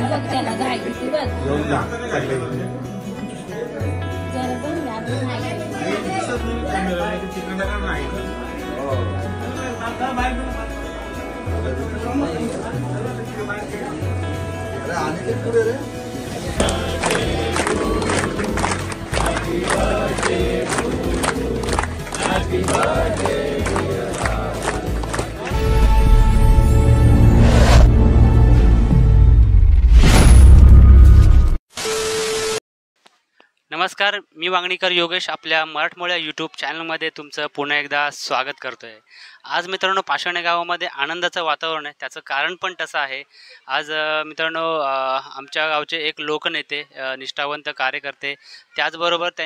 बघ त्याला जायचं तू बघ येऊन जा पहिले जरा बघ ना आपण नाही आणि ते पुढे रे Happy birthday नमस्कार, मी वांगणीकर योगेश आपल्या मराठमोळ्या यूट्यूब चॅनलमध्ये तुमचं पुन्हा एकदा स्वागत करतो आहे. आज मित्रांनो पाषाणे गावामध्ये आनंदाचं वातावरण आहे. त्याचं कारण पण तसं आहे. आज मित्रांनो आमच्या गावचे एक लोकनेते, निष्ठावंत कार्यकर्ते, त्याचबरोबर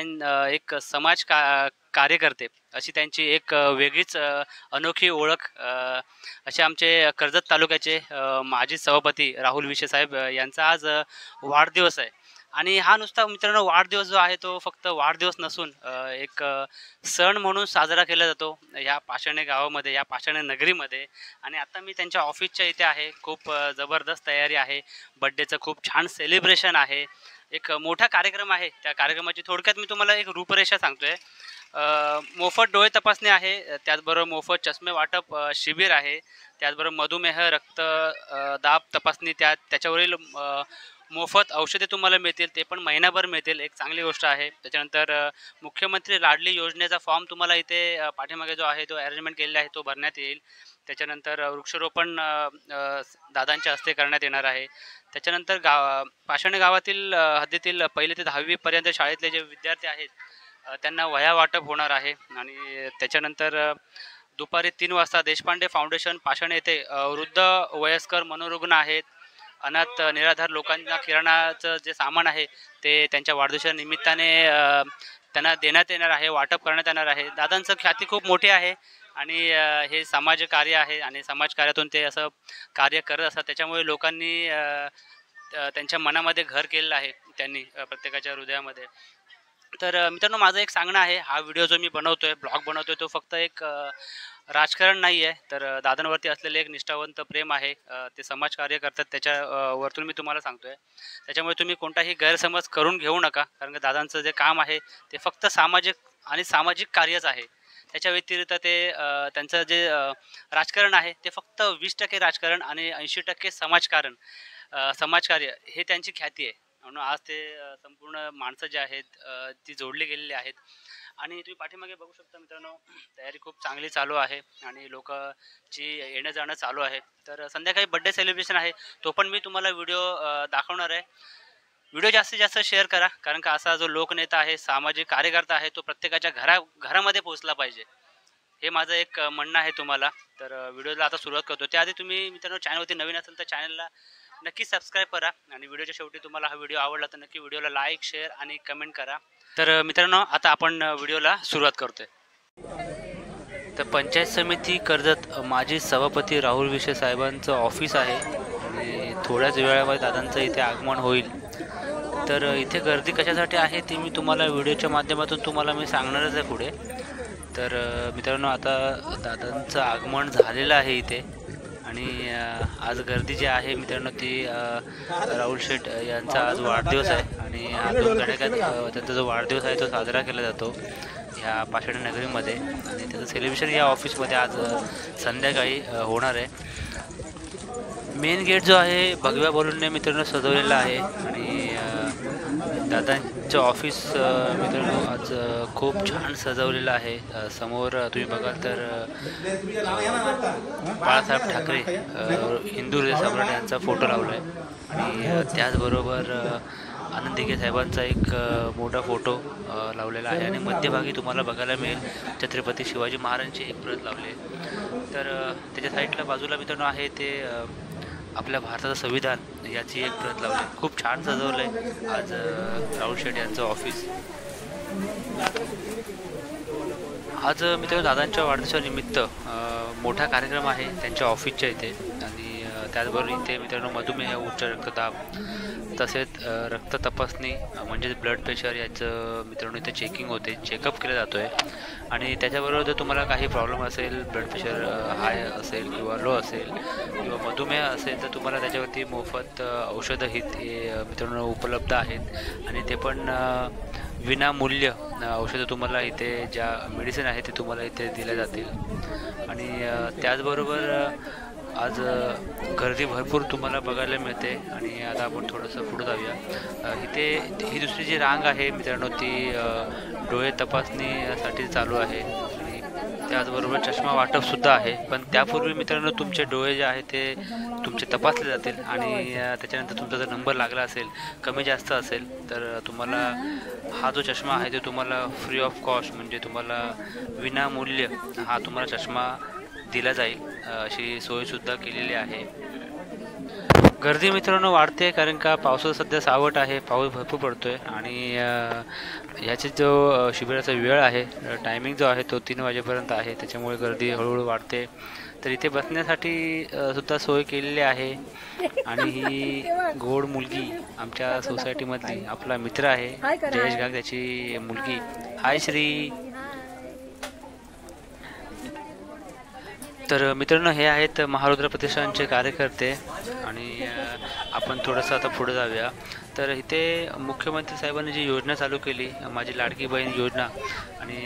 एक समाज कार्यकर्ते अशी त्यांची एक वेगळीच अनोखी ओळख असे आमचे कर्जत तालुक्याचे माजी सभापती राहुल विशे साहेब यांचा आज वाढदिवस आहे. आणि हा नुसता मित्रांनो वाढदिवस जो आहे तो फक्त वाढदिवस नसून एक सण म्हणून साजरा केला जातो ह्या पाषाणे गावामध्ये, या पाषाणे नगरीमध्ये. आणि आता मी त्यांच्या ऑफिसच्या इथे आहे. खूप जबरदस्त तयारी आहे. बड्डेचं खूप छान सेलिब्रेशन आहे. एक मोठा कार्यक्रम आहे. त्या कार्यक्रमाची थोडक्यात मी तुम्हाला एक रूपरेषा सांगतोय. मोफत डोळे तपासणी आहे, त्याचबरोबर मोफत चष्मे वाटप शिबिर आहे, त्याचबरोबर मधुमेह रक्तदाब तपासणी, त्याच्यावरील मोफत औषधे तुम्हाला मिळतील, ते पण महिनाभर मिळतील, एक चांगली गोष्ट आहे. त्याच्यानंतर मुख्यमंत्री लाडली योजनेचा फॉर्म तुम्हाला इथे पाठीमागे जो आहे तो अरेंजमेंट केलेला आहे तो भरण्यात येईल. त्याच्यानंतर वृक्षारोपण दादांच्या हस्ते करण्यात येणार आहे. त्याच्यानंतर पाषाणे गावातील हद्दीतील 1ली ते 10वी पर्यंत शाळेतले जे विद्यार्थी आहेत त्यांना वह्या वाटप होणार आहे. आणि त्याच्यानंतर दुपारी 3 वाजता देशपांडे फाउंडेशन पाषाणे येथे वृद्ध वयस्कर मनोरुग्ण आहेत, अनाथ निराधार लोकांना किराणाचं जे सामान आहे ते त्यांच्या वाढदिवसा निमित्ताने त्यांना देण्यात येणार आहे, वाटप करण्यात येणार आहे. दादांचं ख्याती खूप मोठी आहे आणि हे समाजकार्य आहे आणि समाजकार्यातून ते असं कार्य करत असतात. त्याच्यामुळे लोकांनी त्यांच्या मनामध्ये घर केलेलं आहे, त्यांनी प्रत्येकाच्या हृदयामध्ये. तर मित्रांनो माझं एक सांगणं आहे, हा व्हिडिओ जो मी बनवतोय, ब्लॉग बनवतोय, तो फक्त एक राजकारण नाही आहे, तर दादांवरती असलेले एक निष्ठावंत प्रेम आहे. ते समाजकार्य करतात, त्याच्यावरतून मी तुम्हाला सांगतोय. त्याच्यामुळे तुम्ही कोणताही गैरसमज करून घेऊ नका, कारण की दादांचं जे काम आहे ते फक्त सामाजिक कार्यच आहे. त्याच्या व्यतिरिक्त ते त्यांचं जे राजकारण आहे ते फक्त 20% राजकारण आणि 80% समाजकार्य हे त्यांची ख्याती आहे. म्हणून आज ते संपूर्ण माणसं जे आहेत ती जोडली गेलेली आहेत. आणि तुम्ही पाठीमागे बघू शकता मित्रांनो, तयारी खूप चांगली चालू आहे आणि लोकांची येणं जाणं चालू आहे. तर संध्याकाळी बड्डे सेलिब्रेशन आहे, तो पण मी तुम्हाला व्हिडिओ दाखवणार आहे. व्हिडिओ जास्तीत जास्त शेअर करा, कारण का असा जो लोकनेता आहे, सामाजिक कार्यकर्ता आहे, तो प्रत्येकाच्या घरामध्ये पोहोचला पाहिजे, हे माझं एक म्हणणं आहे तुम्हाला. तर व्हिडिओला आता सुरुवात करतो. त्याआधी तुम्ही मित्रांनो चॅनलवरती नवीन असेल तर चॅनलला नक्की सबस्क्राईब करा आणि व्हिडिओच्या शेवटी तुम्हाला हा व्हिडिओ आवडला तर नक्की व्हिडिओला लाईक, शेअर आणि कमेंट करा. तर मित्रांनो आता आपण व्हिडिओला सुरुवात करतोय. तर पंचायत समिती कर्जत माजी सभापती राहुल विशे साहेबांचं ऑफिस आहे आणि थोड्याच वेळामध्ये दादांचं इथे आगमन होईल. तर इथे गर्दी कशासाठी आहे ती मी तुम्हाला व्हिडिओच्या माध्यमातून तुम्हाला मी सांगणारच आहे पुढे. तर मित्रांनो आता दादांचं आगमन झालेलं आहे इथे आणि आज गर्दी जी आहे मित्रांनो ती राहुल शेठ यांचा आज वाढदिवस आहे आणि हा 2 गणकात त्यांचा जो वाढदिवस आहे तो साजरा केला जातो ह्या पाषाणे नगरीमध्ये. आणि त्याचं सेलिब्रेशन या ऑफिसमध्ये आज संध्याकाळी होणार आहे. मेन गेट जो आहे भगव्या बलूनने मित्रांनो सजवलेला आहे आणि दादांचं ऑफिस मित्रांनो आज खूप छान सजवलेलं आहे. समोर तुम्ही बघाल तर बाळासाहेब ठाकरे हिंदू हृदय सम्राट यांचा फोटो लावला आहे आणि त्याचबरोबर आनंद दिघे साहेबांचा एक मोठा फोटो लावलेला आहे आणि मध्यभागी तुम्हाला बघायला मिळेल छत्रपती शिवाजी महाराजांची एक प्रत लावली आहे. तर त्याच्या साईडला बाजूला मित्रांनो आहे ते आपल्या भारताचं संविधान याची एक प्रत लावली. खूप छान सजवलं आहे आज राहुल शेठ यांचं ऑफिस. आज मित्रांनो दादांच्या वाढदिवसानिमित्त मोठा कार्यक्रम आहे त्यांच्या ऑफिसच्या इथे आणि त्याचबरोबर इथे मित्रांनो मधुमेह, उच्च रक्तदाब तसेच रक्त तपासणी म्हणजेच ब्लड प्रेशर याचं मित्रांनो इथे चेकिंग होते, चेकअप केला जातो आहे. आणि त्याच्याबरोबर जर तुम्हाला काही प्रॉब्लेम असेल, ब्लड प्रेशर हाय असेल किंवा लो असेल किंवा मधुमेह असेल तर तुम्हाला त्याच्यावरती मोफत औषधं ही मित्रांनो उपलब्ध आहेत. आणि ते पण विनामूल्य औषधं तुम्हाला इथे ज्या मेडिसिन आहे ते तुम्हाला इथे दिल्या जातील. आणि त्याचबरोबर आज गर्दी भरपूर तुम्हाला बघायला मिळते. आणि आता आपण थोडंसं पुढे जाऊया. इथे ही दुसरी जी रांग आहे मित्रांनो ती डोळे तपासणीसाठी चालू आहे. आणि त्याचबरोबर चष्मा वाटपसुद्धा आहे. पण त्यापूर्वी मित्रांनो तुमचे डोळे जे आहे ते तुमचे तपासले जातील. आणि त्याच्यानंतर तुमचा जर नंबर लागला असेल, कमी जास्त असेल तर तुम्हाला हा जो चष्मा आहे तो तुम्हाला फ्री ऑफ कॉस्ट म्हणजे तुम्हाला विनामूल्य हा तुम्हाला चष्मा दिला जाईल, अशी सोयसुद्धा केलेली आहे. गर्दी मित्रांनो वाढते कारण का पावसाचं सध्या सावट आहे, पाऊस भरपूर पडतो आहे. आणि ह्याची जो शिबिराचा वेळ आहे, टायमिंग जो आहे तो 3 वाजेपर्यंत आहे, त्याच्यामुळे गर्दी हळूहळू वाढते. तर इथे बसण्यासाठी सुद्धा सोय केलेली आहे. आणि ही गोड मुलगी आमच्या सोसायटीमधली आपला मित्र आहे जयेश गाग, त्याची मुलगी. हाय श्री. तर मित्रांनो हे आहेत महारुद्र प्रतिष्ठानचे कार्यकर्ते. आणि आपण थोडंसं आता पुढे जाऊया. तर इथे मुख्यमंत्री साहेबांनी जी योजना चालू केली, माझी लाडकी बहीण योजना, आणि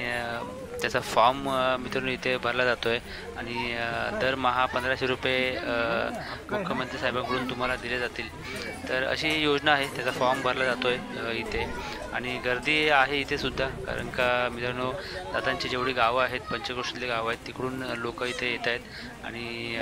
त्याचा फॉर्म मित्रांनो इथे भरला जातो आहे. आणि दरमहा 1500 रुपये मुख्यमंत्री साहेबांकडून तुम्हाला दिले जातील. तर अशी ही योजना आहे, त्याचा फॉर्म भरला जातो आहे इथे. आणि गर्दी आहे इथे सुद्धा कारण का मित्रांनो दादांची जेवढी गावं आहेत, पंचक्रोशीतली गावं आहेत, तिकडून लोक इथे येत आहेत आणि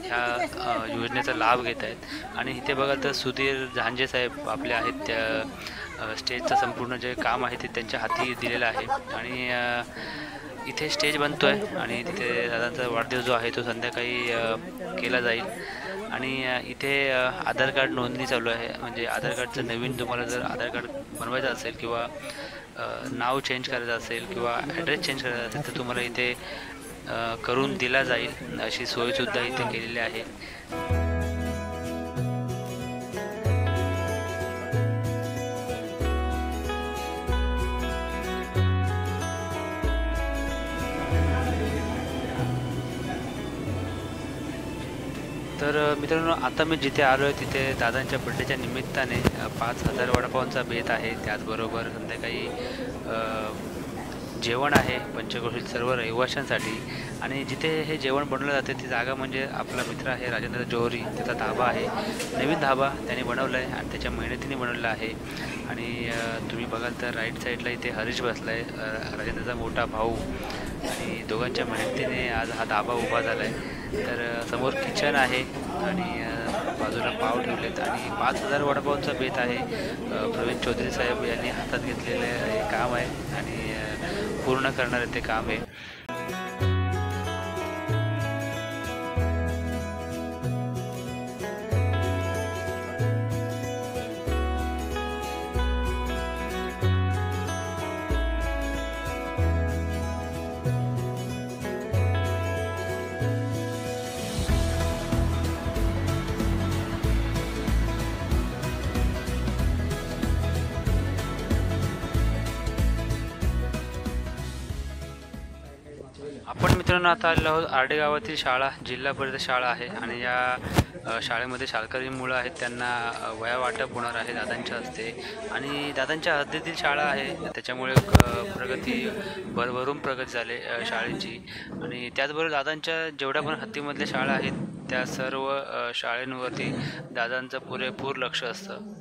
ह्या योजनेचा लाभ घेत आहेत. आणि इथे बघा तर सुधीर झांजे साहेब आपले आहेत, त्या स्टेजचं संपूर्ण जे काम आहे ते त्यांच्या हाती दिलेलं आहे. आणि इथे स्टेज बनतो आहे आणि तिथे दादांचा वाढदिवस जो आहे तो संध्याकाळी केला जाईल. आणि इथे आधार कार्ड नोंदणी चालू आहे. म्हणजे आधार कार्डचं नवीन तुम्हाला जर आधार कार्ड बनवायचं असेल किंवा नाव चेंज करायचं असेल किंवा ॲड्रेस चेंज करायचा असेल तर तुम्हाला इथे करून दिला जाईल, अशी सोयसुद्धा इथे केलेली आहे. तर मित्रांनो आता मी जिथे आलो आहे तिथे दादांच्या बड्डेच्या निमित्ताने 5000 वडापावांचा बेत आहे. त्याचबरोबर संध्याकाळी जेवण आहे पंचक्रोशीत सर्व रहिवाशांसाठी. आणि जिथे हे जेवण बनवलं जाते ती जागा म्हणजे आपला मित्र आहे राजेंद्र जोहरी, त्याचा धाबा आहे, नवीन धाबा त्याने बनवला आहे आणि त्याच्या मेहनतीने बनवला आहे. आणि तुम्ही बघाल तर राईट साईडला इथे हरीश बसला आहे, राजेंद्रचा मोठा भाऊ. आणि दोघांच्या मेहनतीने आज हा धाबा उभा झाला आहे. तर समोर किचन आहे आणि बाजूला पाव ठेवलेत. आणि 5000 वडापावचा बेत आहे. प्रवीण चौधरी साहेब यांनी हातात घेतलेलं हे काम आहे आणि पूर्ण करणारे ते काम आहे. आपण मित्रांनो आता आलेलो आहोत आर्डे गावातील शाळा, जिल्हा परिषद शाळा आहे. आणि या शाळेमध्ये शाळकरी मुलं आहेत, त्यांना वया वाटप होणार आहे दादांच्या हस्ते. आणि दादांच्या हद्दीतील शाळा आहे त्याच्यामुळे प्रगती भरभरून प्रगती झाली शाळेची. आणि त्याचबरोबर दादांच्या जेवढ्या पण हद्दीमधल्या शाळा आहेत त्या सर्व शाळेंवरती दादांचं पुरेपूर लक्ष असतं.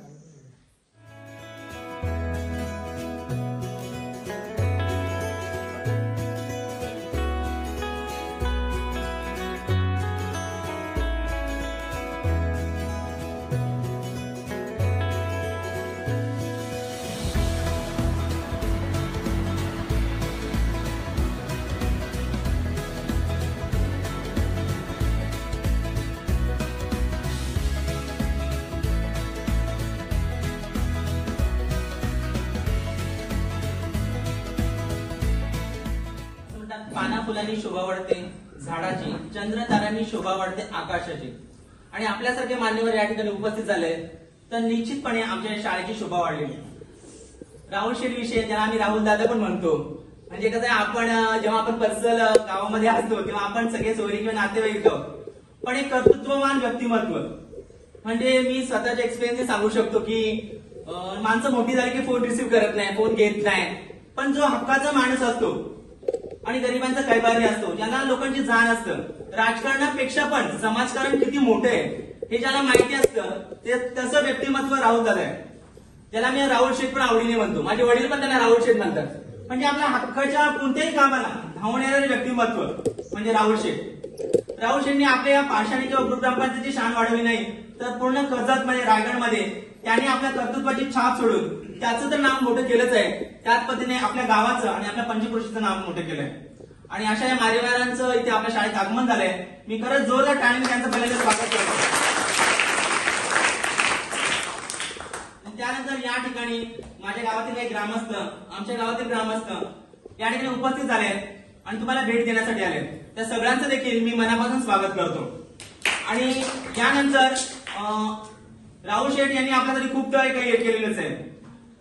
पाना फुलांनी शोभा वाढते झाडाची, चंद्र तारांनी शोभा वाढते आकाशाची. आणि आपल्यासारखे मान्यवर या ठिकाणी उपस्थित झाले तर निश्चितपणे आमच्या शाळेची शोभा वाढलेली आहे. राहुल शेठ विषय ज्याला आम्ही राहुल दादा पण म्हणतो, म्हणजे कसं आहे, आपण जेव्हा आपण पर्सनल गावामध्ये असतो तेव्हा आपण सगळे सोयरी किंवा नातेवाईक येतो, पण एक कर्तृत्ववान व्यक्तिमत्व म्हणजे मी स्वतःच्या एक्सपिरियन्स सांगू शकतो की माणसं मोठी झाली की फोन रिसिव्ह करत नाही, फोन घेत नाही, पण जो हक्काचा माणूस असतो आणि गरिबांचा कैवारी असतो, ज्यांना लोकांची जाण असतं, राजकारणापेक्षा पण समाजकारण किती मोठं आहे हे ज्याला माहिती असतं, ते तसं व्यक्तिमत्व राहुल दादा आहे, ज्याला मी राहुल शेठ पण आवडीने म्हणतो. माझे वडील पण त्यांना राहुल शेठ म्हणतात. म्हणजे आपल्या हक्काच्या कोणत्याही कामाला धावून येणारे व्यक्तिमत्व म्हणजे राहुल शेठ. राहुल शेठने आपल्या या पाषाणी किंवा ग्रामपंचायतीची शान वाढवली नाही तर पूर्ण कर्जत मध्ये रायगडमध्ये त्यांनी आपल्या कर्तृत्वाची छाप सोडून त्याचं तर नाव मोठं केलंच आहे, त्याच पद्धतीने आपल्या गावाचं आणि आपल्या पंचक्रोशीचं नाव मोठं केलंय. आणि अशा या मारेवारांचं इथे आपल्या शाळेत आगमन झालंय. मी खरंच जोरदार टाळीने त्यांचं पहिल्यांदा स्वागत करतो. त्यानंतर या ठिकाणी माझ्या गावातील काही ग्रामस्थ, आमच्या गावातील ग्रामस्थ या ठिकाणी उपस्थित झाले आणि तुम्हाला भेट देण्यासाठी आले. त्या सगळ्यांचं देखील मी मनापासून स्वागत करतो. आणि यानंतर राहुल शेठ यांनी आपल्यासाठी खूप काही केलेलंच आहे.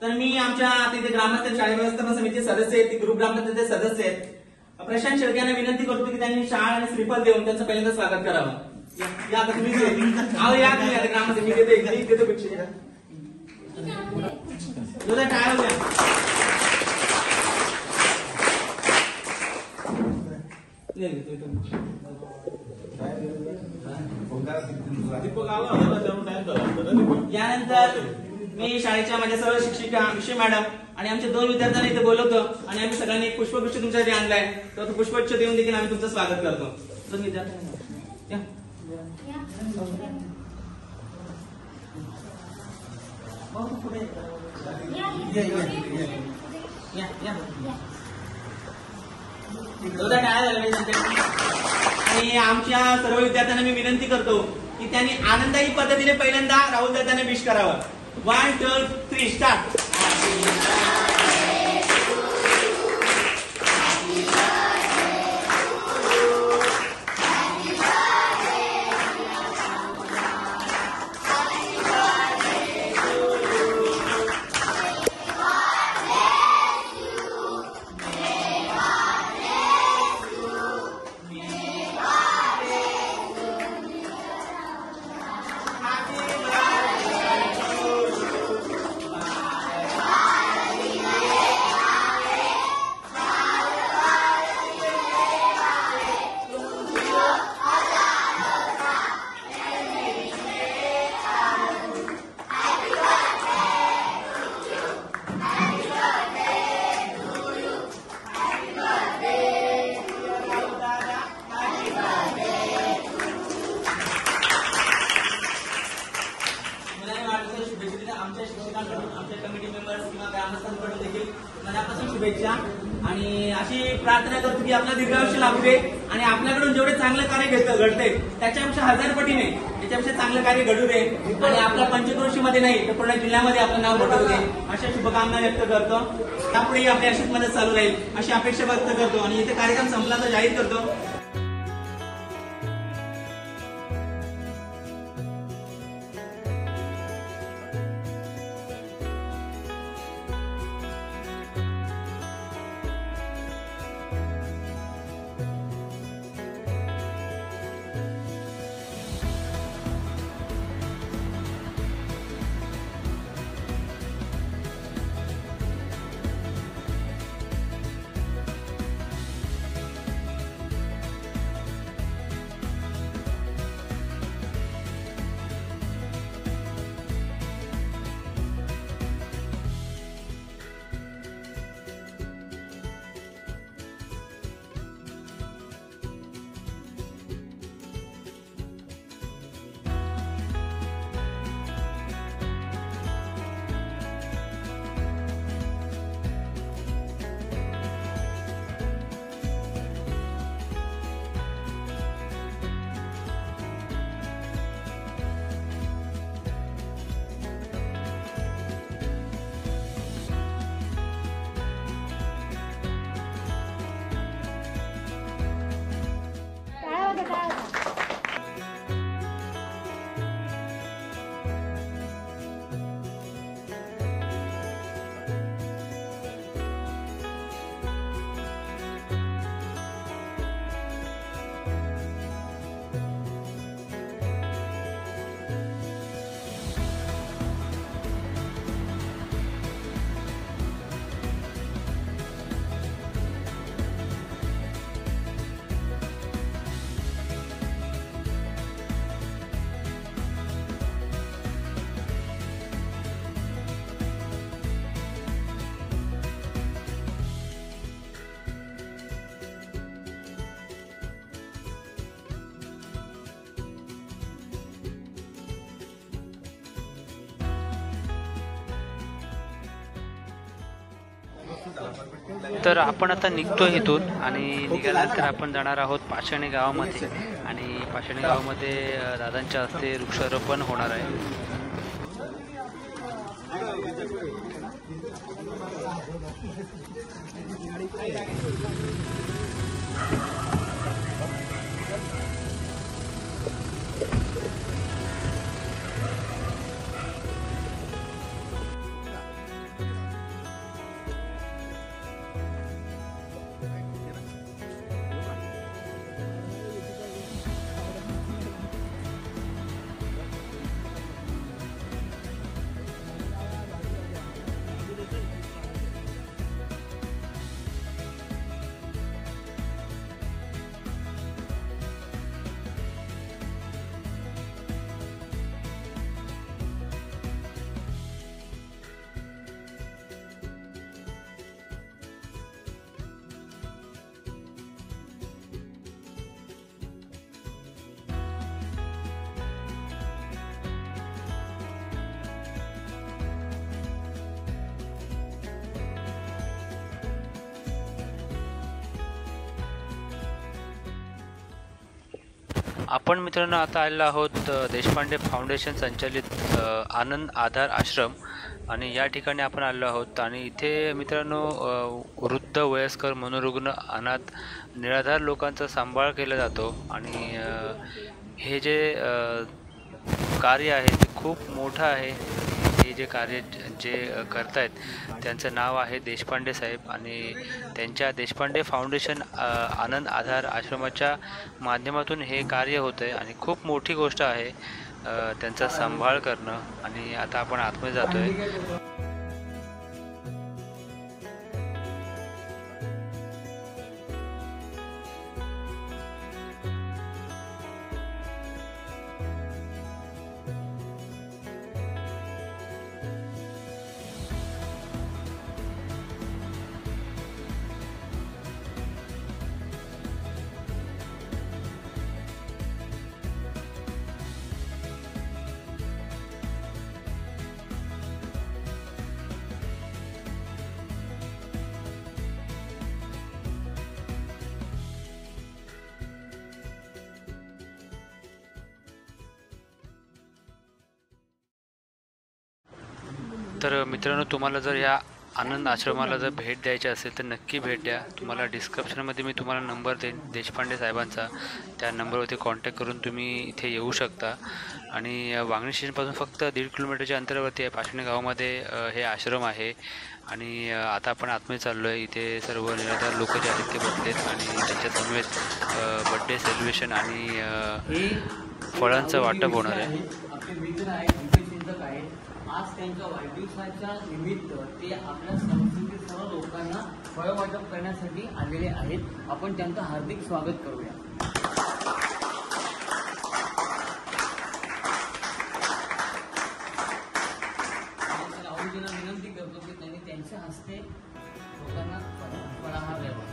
तर मी आमच्या तिथे ग्रामस्थ शाळा व्यवस्थापन समितीचे सदस्य आहेत, ग्रुप ग्रामपंचायतीचे सदस्य आहेत, प्रशांत शेळके यांना विनंती करतो की त्यांनी शाळा आणि श्रीफल देऊन त्यांचं पहिल्यांदा स्वागत करावं. या आता तुम्ही ग्रामस्थ मी देतो पेक्षा तुझा टाळ्या द्या. यानंतर मी शाळेच्या माझ्या सर्व शिक्षिका विषय मॅडम आणि आमच्या 2 विद्यार्थ्यांना इथे बोलवतो आणि आम्ही सगळ्यांनी एक पुष्पगुच्छ तुमच्यासाठी आणलाय, तर तो पुष्पगुच्छ देऊन देखील आम्ही तुमचं स्वागत करतो. 2 विद्यार्थ्यांना आणि आमच्या सर्व विद्यार्थ्यांना मी विनंती करतो की त्यांनी आनंदायी पद्धतीने पहिल्यांदा राहुल दादांना विश करावं. 1 2 3 स्टार्ट. आमच्या शिक्षकांकडून, आमच्या कमिटी मेंबर्स किंवा ग्रामस्थांकडून देखील मनापासून शुभेच्छा. आणि अशी प्रार्थना करतो की आपला दीर्घायुष्य लाभू दे आणि आपल्याकडून जेवढे चांगलं कार्य घडते त्याच्यापेक्षा 1000 पटीने त्याच्यापेक्षा चांगलं कार्य घडू दे आणि आपल्या पंचक्रोशीमध्ये नाही तर पूर्ण जिल्ह्यामध्ये आपलं नाव मोठं दे अशा शुभकामना व्यक्त करतो. त्यापुढेही आपली अशीच मदत चालू राहील अशी अपेक्षा व्यक्त करतो आणि इथे कार्यक्रम संपला तर जाहीर करतो. तर आपण आता निघतो इथून आणि निघाल्यानंतर आपण जाणार आहोत पाषाणी गावामध्ये आणि पाषाणी गावामध्ये दादांच्या हस्ते वृक्षारोपण होणार आहे. आपण मित्रांनो आता आलेलो आहोत देशपांडे फाउंडेशन संचालित आनंद आधार आश्रम आणि या ठिकाणी आपण आलेलो आहोत आणि इथे मित्रांनो वृद्ध वयस्कर मनोरुग्ण अनाथ निराधार लोकांचा सांभाळ केला जातो आणि हे जे कार्य आहे ते खूप मोठं आहे. हे जे कार्य जे करतायत त्यांचं नाव आहे देशपांडे साहेब आणि त्यांच्या देशपांडे फाउंडेशन आनंद आधार आश्रमाच्या माध्यमातून हे कार्य होतं आहे आणि खूप मोठी गोष्ट आहे त्यांचा सांभाळ करणं. आणि आता आपण आतमध्ये जातो आहे. तर मित्रांनो तुम्हाला जर या आनंद आश्रमाला जर भेट द्यायची असेल तर नक्की भेट द्या. तुम्हाला डिस्क्रिप्शनमध्ये मी तुम्हाला नंबर देईन देशपांडे साहेबांचा. त्या नंबरवरती कॉन्टॅक्ट करून तुम्ही इथे येऊ शकता. आणि वांगणी स्टेशनपासून फक्त 1.5 किलोमीटरच्या अंतरावरती आहे पाषाणी गावामध्ये हे आश्रम आहे. आणि आता आपण आतमध्ये चाललो आहे. इथे सर्व निराधार लोक जे आहेत ते बसलेत आणि त्यांच्या समवेत बड्डे सेलिब्रेशन आणि फळांचं वाटप होणार आहे. आज त्यांच्या वाढदिवसाच्या निमित्त ते आपल्या संस्कृतीत सर्व लोकांना फळ वाटप करण्यासाठी आलेले आहेत. आपण त्यांचं हार्दिक स्वागत करूया. राहुलजींना विनंती करतो की त्यांनी त्यांच्या हस्ते लोकांना फळाहार द्यावा.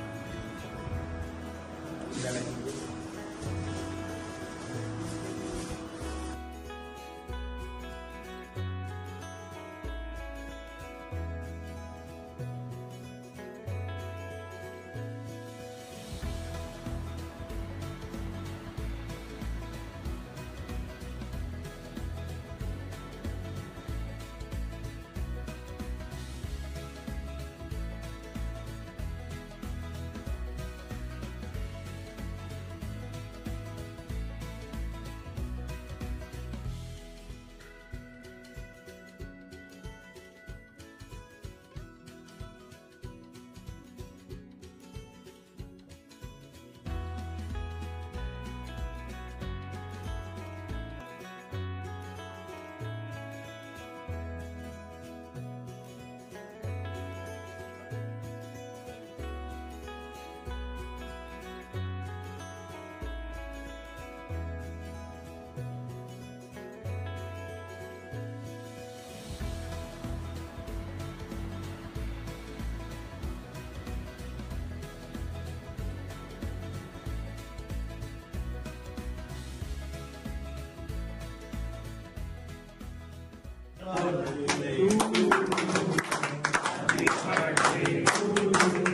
Happy birthday to you.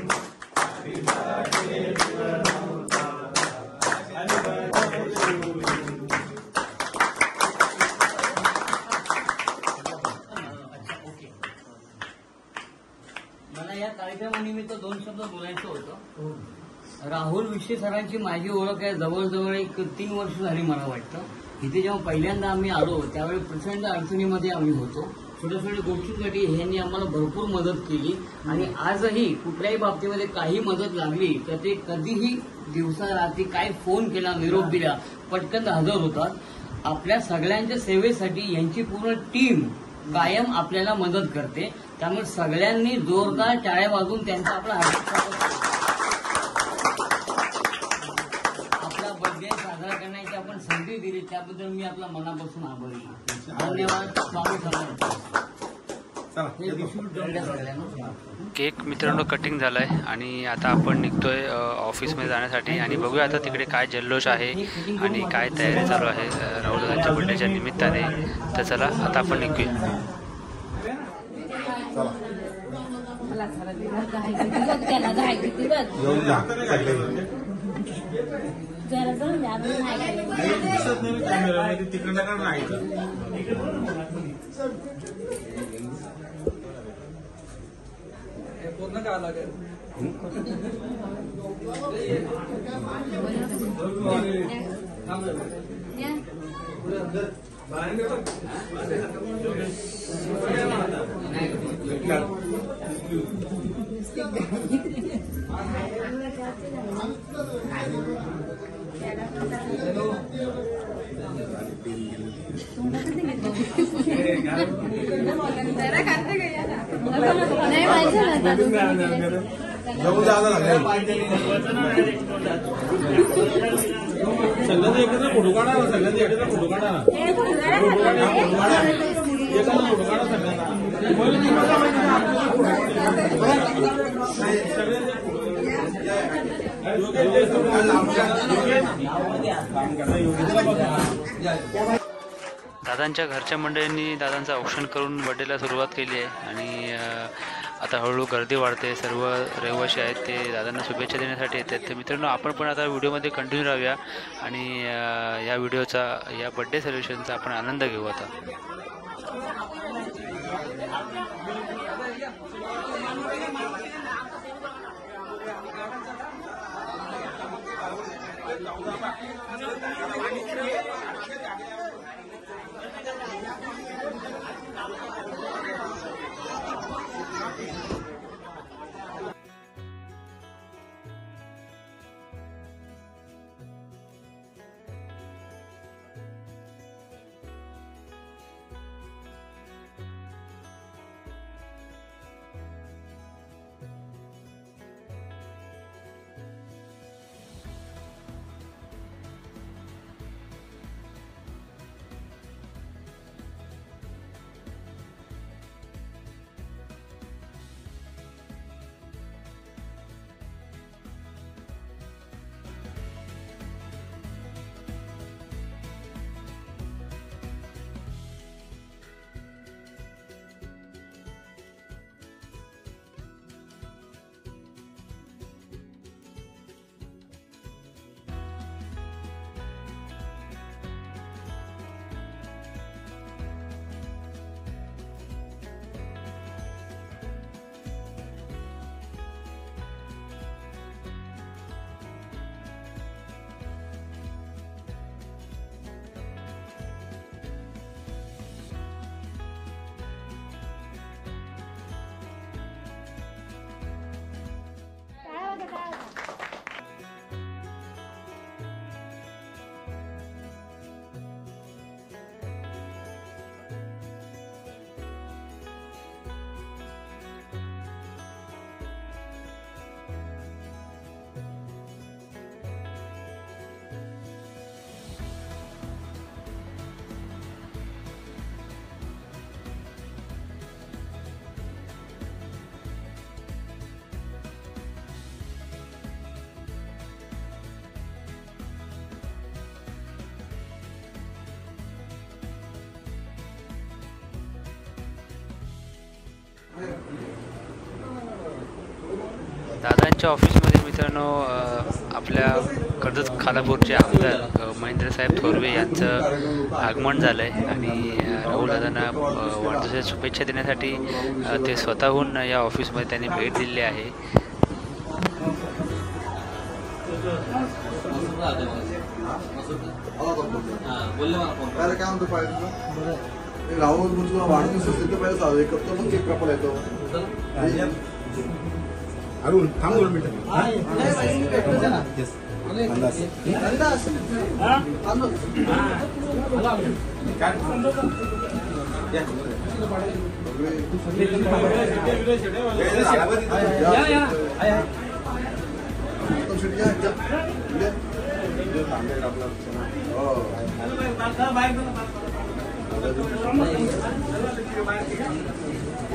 या कार्यक्रमानिमित्त 2 शब्द बोलायचं होतं. राहुल विशे सरांची माझी ओळख आहे जवळजवळ एक 3 वर्ष झाली मला वाटतं. इथे जेव्हा पहिल्यांदा आम्ही आलो त्यावेळी प्रचंड अडचणीमध्ये आम्ही होतो. छोट्या छोट्या गोष्टींसाठी ह्यांनी आम्हाला भरपूर मदत केली आणि आजही कुठल्याही बाबतीमध्ये काही मदत लागली तर ते कधीही दिवसा रात्री काय फोन केला निरोप दिला पटकन हजर होतात. आपल्या सगळ्यांच्या सेवेसाठी यांची पूर्ण टीम कायम आपल्याला मदत करते. त्यामुळे सगळ्यांनी जोरदार टाळ्या वाजवून त्यांचा आपला हार्दिक स्वागत आपला बर्थडे साजरा करण्याची आपण संधी दिली त्याबद्दल मी आपला मनापासून आभारी आहे. धन्यवाद. स्वामी समर्थ. हे विशू डोंगऱ्या सगळ्यांना. केक मित्रांनो कटिंग झालाय आणि आता आपण निघतोय ऑफिसमध्ये जाण्यासाठी आणि बघूया आता तिकडे काय जल्लोष आहे आणि काय तयारी चालू आहे राहुल दादांच्या बर्थडेच्या निमित्ताने. तर चला आता आपण निघूया. मला सारा दिवस त्याला जायचं येऊन जा जरा जाऊन द्या नाही दिसत नाही कॅमेरामध्ये तिकडं का नाही पूर्ण करावं लागेल. नाही माहिती जाऊ जागा लागेल सगळ्यांनी एकत्र फोटो काढा सगळ्यांनी एकत्र फोटो काढा फोटो काढा दादांच्या घरच्या मंडळींनी दादांचं औक्षण करून बर्थडेला सुरुवात केली आहे आणि आता हळूहळू गर्दी वाढते. सर्व रहिवासी आहेत ते दादांना शुभेच्छा देण्यासाठी येतात. तर मित्रांनो आपण पण आता व्हिडिओमध्ये कंटिन्यू राहूया आणि या व्हिडिओचा या बर्थडे सेलिब्रेशनचा आपण आनंद घेऊ आता. दादांच्या ऑफिसमध्ये मित्रांनो आपल्या कर्जत खालापूरचे आमदार महेंद्रसाहेब थोरवे यांचं आगमन झालं आहे आणि राहुल दादांना वाढदिवसाच्या शुभेच्छा देण्यासाठी ते स्वतःहून या ऑफिसमध्ये त्यांनी भेट दिली आहे. राहुल मुझे वाढदिवस असेल तर पहिला साजरा करतो मग केक कापायला येतो. अरुण थांब 2 मिनिटं.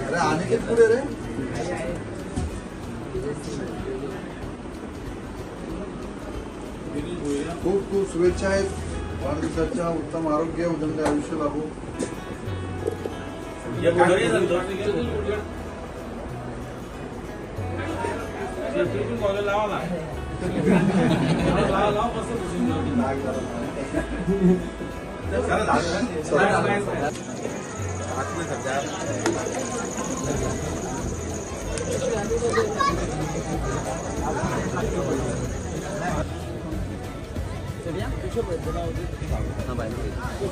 अरे अनिकेत पुढे रे. खूप खूप शुभेच्छा आहेत. वाढदिवसाच्या उत्तम आरोग्य उदंड आयुष्य लाभो.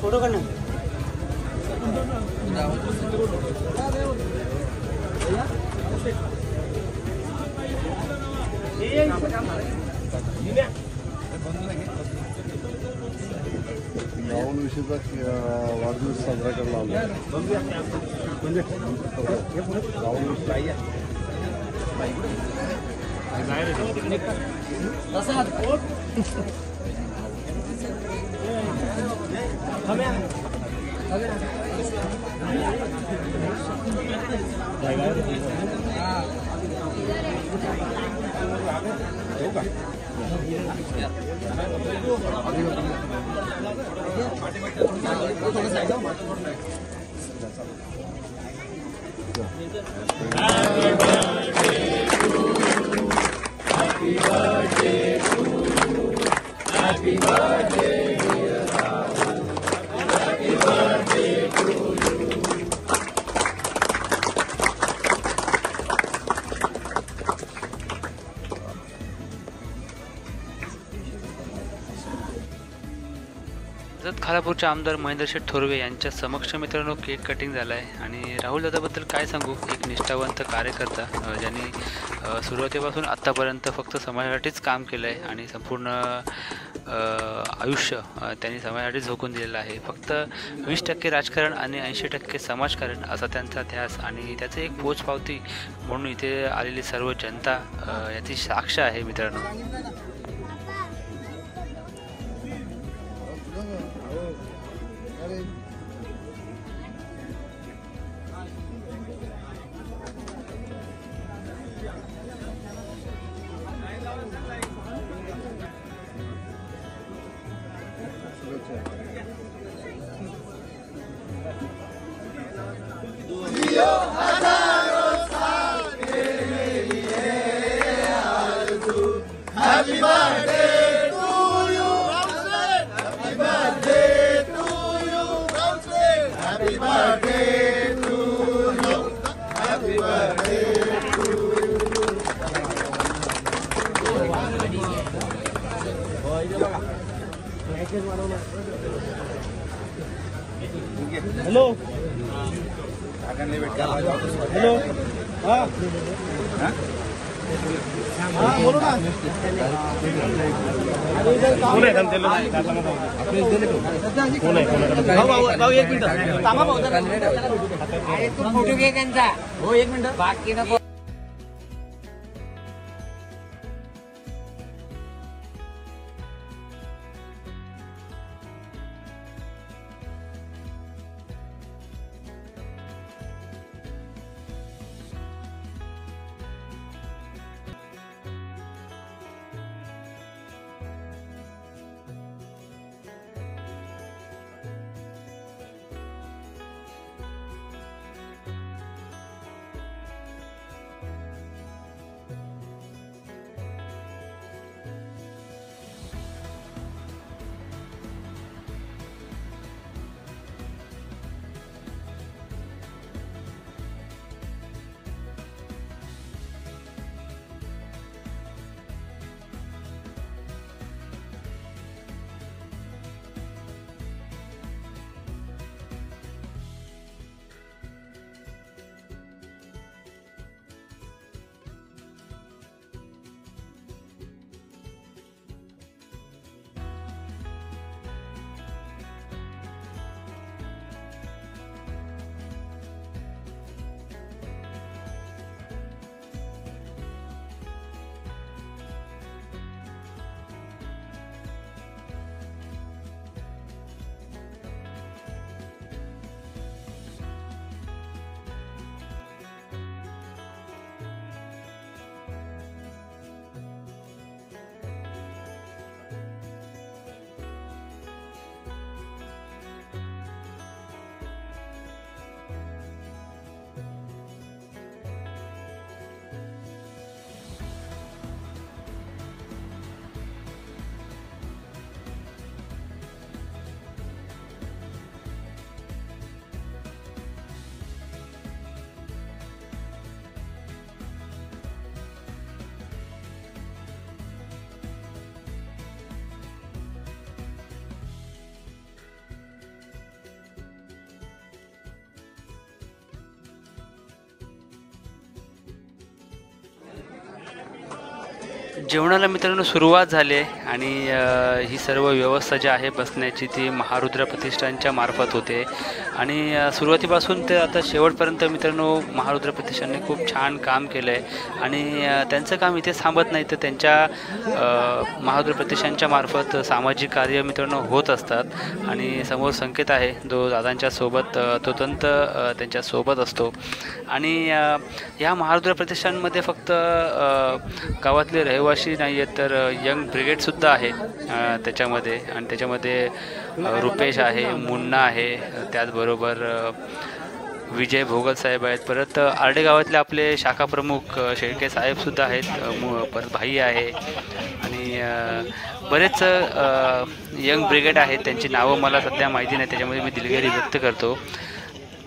फोटो काढणार राहुल विषयीचा वाढदिवस साजरा करायला आलो. राहुल कर्जत खालापूरचे आमदार महेंद्रशेठ थोरवे यांच्या समक्ष मित्रांनो केक कटिंग झाला आहे. आणि राहुल दादाबद्दल काय सांगू, एक निष्ठावंत कार्यकर्ता ज्यांनी सुरुवातीपासून आत्तापर्यंत फक्त समाजासाठीच काम केलं आहे आणि संपूर्ण आयुष्य त्यांनी समाजासाठी झोकून दिलेलं आहे. फक्त 20% राजकारण आणि 80% समाजकारण असा त्यांचा ध्यास आणि त्याचे एक पोचपावती म्हणून इथे आलेली सर्व जनता याची साक्ष आहे मित्रांनो. हॅलो हॅलो बोलो ना. एक मिनिट फोटो घे त्यांचा. हो एक मिनिट बाकी नको. जेवणाला मित्रांनो सुरुवात झाली आहे आणि ही सर्व व्यवस्था जी आहे बसण्याची ती महारुद्र प्रतिष्ठानच्या मार्फत होते आणि सुरुवातीपासून ते आता शेवटपर्यंत मित्रांनो महारुद्र प्रतिष्ठानने खूप छान काम केलं आहे आणि त्यांचं काम इथे थांबत नाही तर त्यांच्या महारुद्र प्रतिष्ठानच्या मार्फत सामाजिक कार्य मित्रांनो होत असतात आणि समोर संकेत आहे जो दादांच्या सोबत तो तंत त्यांच्या सोबत असतो आणि ह्या महारुद्र प्रतिष्ठानमध्ये फक्त गावातले रहिवासी नाही आहेत तर यंग ब्रिगेडसुद्धा आहे त्याच्यामध्ये आणि त्याच्यामध्ये रुपेश आहे, मुन्ना आहे, त्याचबरोबर विजय भोगल साहेब आहेत, परत आर्डे गावातले आपले शाखा प्रमुख शेळके साहेबसुद्धा आहेत, परत भाई आहे आणि बरेच यंग ब्रिगेड आहेत. त्यांची नावं मला सध्या माहिती नाही त्याच्यामध्ये मी दिलगिरी व्यक्त करतो.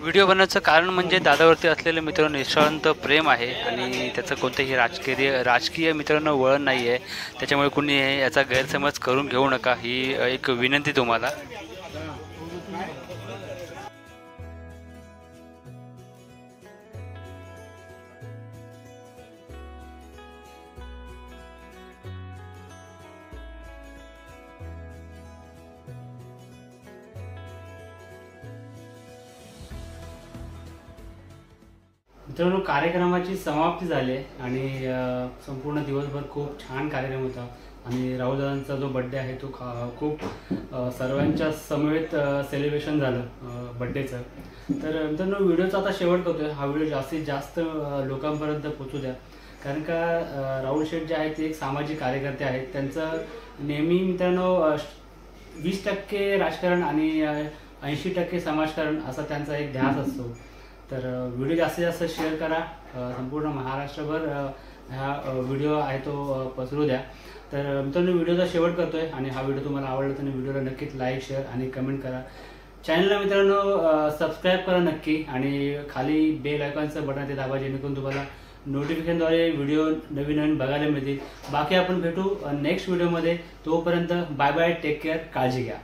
व्हिडिओ बनवण्याचं कारण म्हणजे दादावरती असलेलं मित्रांनो निष्ठावंत प्रेम आहे आणि त्याचं कोणतंही राजकीय मित्रांनो वळण नाही आहे. त्याच्यामुळे कुणी याचा गैरसमज करून घेऊ नका ही एक विनंती तुम्हाला. मित्रांनो कार्यक्रमाची समाप्ती झाली आणि संपूर्ण दिवसभर खूप छान कार्यक्रम होता आणि राहुलदादांचा जो बड्डे आहे तो खूप सर्वांच्या समवेत सेलिब्रेशन झालं बड्डेचं. तर मित्रांनो व्हिडिओचा आता शेवट करतोय. हा व्हिडिओ जास्तीत जास्त लोकांपर्यंत पोचू द्या कारण का राहुल शेठ जे आहेत ते एक सामाजिक कार्यकर्ते आहेत. त्यांचं नेहमी मित्रांनो 20% राजकारण आणि 80% समाजकारण असा त्यांचा एक ध्यास असतो. तर व्हिडिओ जास्तीत जास्त शेअर करा, संपूर्ण महाराष्ट्रभर हा व्हिडिओ आहे तो पसरू द्या. तर मित्रांनो व्हिडिओचा शेवट करतोय आणि हा व्हिडिओ तुम्हाला आवडला तर व्हिडिओला नक्कीच लाईक, शेअर आणि कमेंट करा. चॅनलला मित्रांनो सबस्क्राईब करा नक्की आणि खाली बेल आयकॉनचं बटन ते दाबा जेणेकरून तुम्हाला नोटिफिकेशनद्वारे व्हिडिओ नवीन बघायला मिळतील. बाकी आपण भेटू नेक्स्ट व्हिडिओमध्ये. तोपर्यंत बाय बाय, टेक केअर, काळजी घ्या.